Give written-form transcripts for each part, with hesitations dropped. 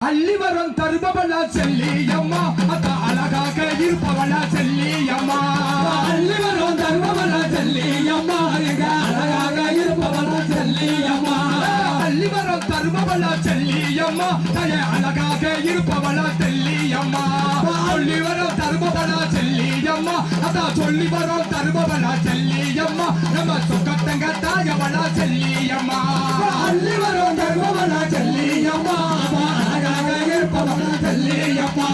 அள்ளிவரம் தருபவளா செல்லியம்மா அத அழகாக இருப்பவளா செல்லியம்மா அள்ளிவரம் தருபவளா செல்லியம்மா எங்க அழகாக இருப்பவளா செல்லியம்மா அள்ளிவரம் தருபவளா செல்லியம்மா அழகாக இருப்பவளா செல்லியம்மா அள்ளிவரம் தருபவளா செல்லியம்மா அத சொல்லி வரோம் தருபவளா செல்லியம்மா நம்ம சொக்கத்தங்க தாயவளா செல்லியம்மா அள்ளிவரம் தருபவளா செல்லியம்மா அழகாக இருப்பவளா செல்லியம்மா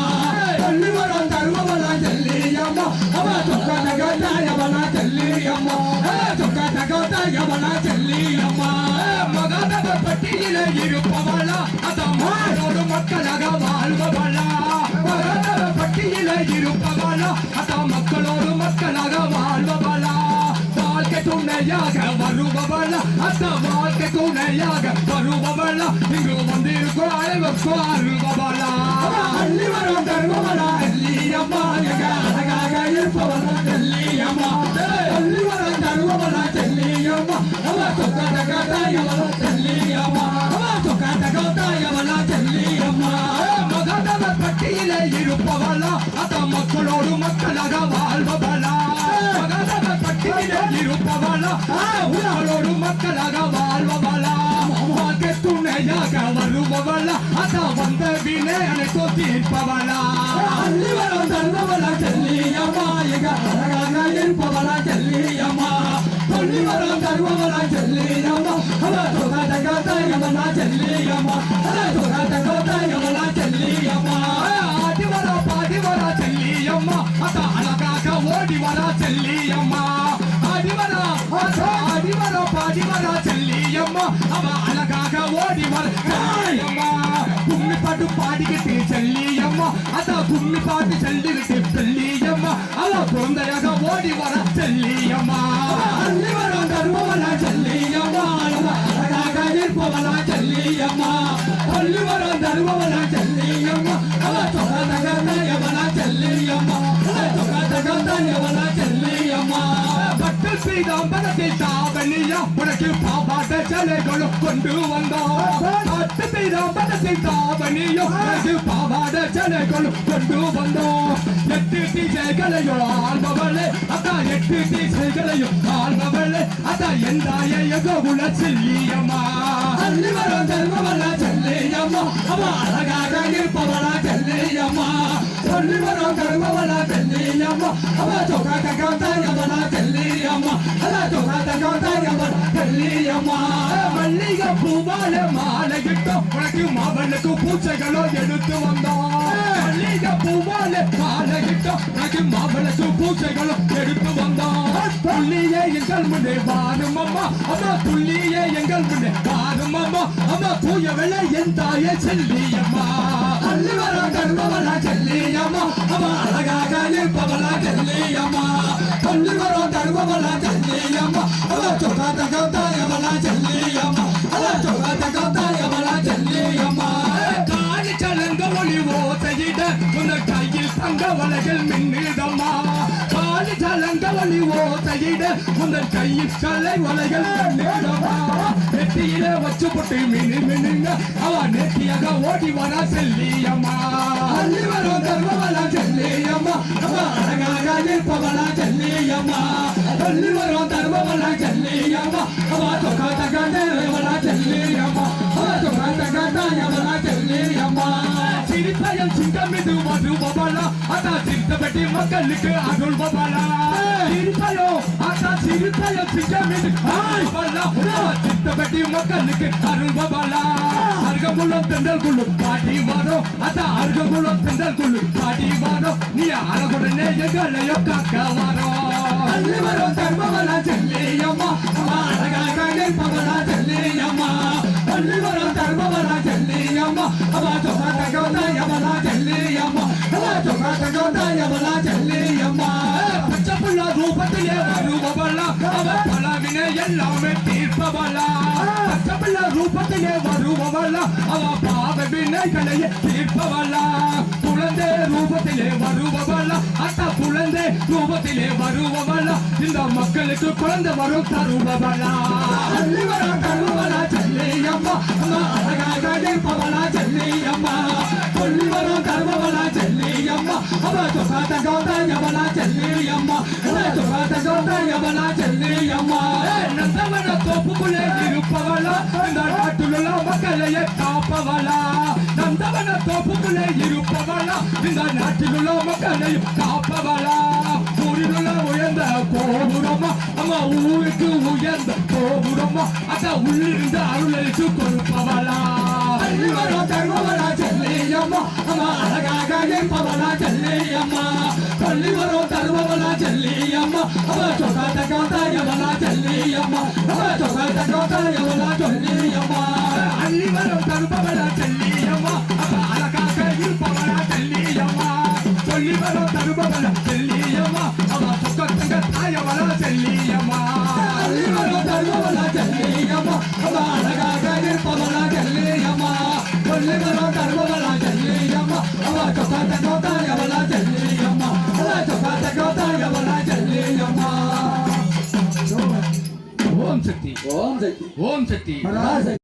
அள்ளிவரம் தருபவளா செல்லியம்மா அவ சொக்கத்தங்க தாயவளா செல்லியம்மா சொக்கத்தங்க தாயவளா செல்லியம்மா மகாதவ பட்டியல இருப்பவளா அத மானோடு மக்களாக வாழ்பவளா மகாதவ பட்டியல இருப்பவளா அத மக்களோடு மக்களாக வாழ்பவளா வாழ்க்கை துணையாக வருபவளா அத வாழ்க்கை துணையாக வருபவளா இங்கு வந்திருக்கும் அனைவருக்கும் அருள்பவளா அள்ளிவரம் தருபவளா செல்லியம்மா எங்க அழகாக இருப்பவளா செல்லியம்மா அள்ளிவரம் தருபவளா செல்லியம்மா அவ சொக்கத்தங்க தாயவளா செல்லியம்மா அவ சொக்கத்தங்க தாயவளா செல்லியம்மா மகாதவ பட்டியல இருப்பவளா அத மக்களோடு மக்களாக வாழ்பவளா மகாதவ பட்டியல இருப்பவளா உலகளோடு மக்களாக வாழ்பவளா வாழ்க்கை துணையாக வருபவளா அத வந்த வினை அனைத்தோ தீர்ப்பவளா அள்ளிவரம் தருபவளா செல்லியம்மா எங்க அழகாக இருப்பவளா செல்லியம்மா அள்ளிவரம் தருபவளா செல்லியம்மா அவ சொக்கத்தங்க தாயவளா செல்லியம்மா சொக்கத்தங்க தாயவளா செல்லியம்மா ஆடிவரா பாடிவரா செல்லியம்மா அத அழகாக ஓடிவரா செல்லியம்மா ஆடிவரா ஆடிவரா பாடிவரா செல்லியம்மா அவ அழகாக ஓடிவர செல்லியம்மா கும்மி பாட்டு பாடிக்கிட்டு செல்லியம்மா அத கும்மி பாட்டு சொல்லிக்கிட்டு செல்லியம்மா அவ குழந்தையாக ஓடிவர செல்லியம்மா அள்ளிவரம் தருபவளா செல்லியம்மா அழகாக இருப்பவளா செல்லியம்மா அள்ளிவரம் தருபவளா செல்லியம்மா அவ சொக்கத்தங்க தாயவளா செல்லியம்மா சொக்கத்தங்க தாயவளா செல்லியம்மா பட்டு பீதாம்பரத்தில் தாவணியா உனக்கு பாவாட்ட சிலைகளும் கொண்டு வந்தோம் பட்டு பீதாம்பரத்தில் தாவணியோ உனக்கு பாவாட சிலைகளும் கொண்டு வந்தோம் எட்டு திசைகளையும் ஆள்பவளே அதான் எட்டு திசைகளையும் ஆள்பவளே அதான் எந்தாய எகவுல செல்லியம்மா அள்ளிவரம் தருபவளா செல்லியம்மா அவ அழகாக இருப்பவளா செல்லியம்மா அள்ளிவரம் தருபவளா செல்லியம்மா அவ சொக்கத்தங்க தாயவளா செல்லியம்மா சொக்கத்தங்க தாயவளா செல்லியம்மா மல்லிகை பூவால மாலையிட்டோம் உனக்கு மவனுக்கு பூச்சைகளோ எடுத்து வந்தோம் மல்லிகை பூவால மாலையிட்டோம் உனக்கு மவனுக்கு பூச்சைகளோ எடுத்து வந்தோம் துள்ளியே எங்கள் முன்னே வாரும் அம்மா அம்மா துள்ளியே எங்கள் முன்னே வாரும் அம்மா அம்மா தூய வெள்ளை என் தாயே செல்லியம்மா அள்ளிவரம் தருபவளா செல்லியம்மா அவ அழகாக இருப்பவளா செல்லியம்மா அள்ளிவரம் தருபவளா செல்லியம்மா அவ சொக்கத்தங்க தாயவளா செல்லியம்மா சொக்கத்தங்க தாயவளா செல்லியம்மா காலி சலங்க ஒளி ஓசையிட உன கையில் தங்க வலைகள் மின்னிடம்மா காலி சலங்க ஒளி ஓசையிட உன கையில் கலை வலைகள் மின்னிடம்மா நெத்தியில வச்சு போட்டு மினு மினுங்க அவ நெத்தியாக ஓடி வர செல்லியம்மா அள்ளிவரம் தருபவளா செல்லியம்மா அவ அழகாக இருப்பவளா செல்லியம்மா அள்ளிவரம் தருபவளா செல்லியம்மா அவ சொக்கத்தங்க தாயவளா செல்லியம்மா சொக்கத்தங்க தாயவளா செல்லியம்மா சிரிப்பயல் சிங்கமிது வருபவளா அதான் சிரித்தபடி மக்களுக்கு அருள்பவளா சிரிப்பயோ அதான் சிரிப்பயல் சிங்கமிது வருபவளா சிரித்தபடி மக்களுக்கு அருள்பவளா அருகமுள்ள தென்றல் குழு பாடி வரும் அதான் அருகமுள்ள தென்றல் குழு பாடி வரும் நீ அழகுடனே எங்களையோ காக்க வரும் அள்ளிவரம் தருபவளா செல்லியம்மா அவ அழகாக இருப்பவளா செல்லியம்மா அள்ளிவரம் தருபவளா செல்லியம்மா அவ சொக்கத்தங்க தாயவளா செல்லியம்மா சொக்கத்தங்க தாயவளா செல்லியம்மா பச்சை புள்ள ரூபத்திலே வருபவளா அவ பலவினை எல்லாமே தீர்ப்பவளா பச்சை புள்ள ரூபத்திலே வருபவளா வருபவளா அவ பாவ வினைகளையே தீர்ப்பவளா குழந்தை ரூபத்திலே வருபவளா அத்தா குழந்தை ரூபத்திலே வருபவளா இந்த மக்களுக்கு குழந்தை வரும் தருபவளா அள்ளி வரும் தருபவளா செல்லியம்மா அம்மா அழகாக இருப்பவளா செல்லியம்மா கொள்ளி வரும் தருபவளா செல்லியம்மா அவ சொகாத கோதாயவளா செல்லியம்மா சொகாத கோதாயவளா செல்லியம்மா நந்தவன தோப்புக்குள்ளே இருப்பவளா இந்த நாட்டிலுள்ள மக்களையே காப்பவளா நந்தவன தோப்புக்குள்ளே இருப்பவளா இந்த நாட்டிலுள்ள மக்களையும் காப்பவளா ஊரிலுள்ள உயர்ந்த கோபுரமா அம்மா ஊருக்கு உயர்ந்த கோபுரமா அத உள்ளிருந்து அருளளித்து கொடுப்பவளா அள்ளி வரும் தருபவளா செல்லியம்மா அம்மா அழகாக இருப்பவளா செல்லியம்மா கொள்ளி வரும் தருபவளா செல்லியம்மா அவ சொகாத கோதாயவளா செல்லியம்மா அவ சொகாத கோதாயவளா சொல்லியம்மா அள்ளி வரும் தருபவளா செல்லியம்மா அப்ப அழகாக இருப்பவளா செல்லியம்மா சொல்லி வரும் தருபவளா செல்லியம்மா அவ சொக்கத்தங்க தாயவளா செல்லியம்மா அள்ளி வரும் தருபவளா செல்லியம்மா அவ அழகாக இருப்பவளா செல்லியம்மா கொள்ளி வரும் தருபவளா செல்லியம்மா அவ சொகாத கோதாயவளா செல்லியம்மா அவ சொகாத கோதாயவளா செல்லியம்மா ஓம் சக்தி ஓம் சக்தி ஓம் சக்தி பராசக்தி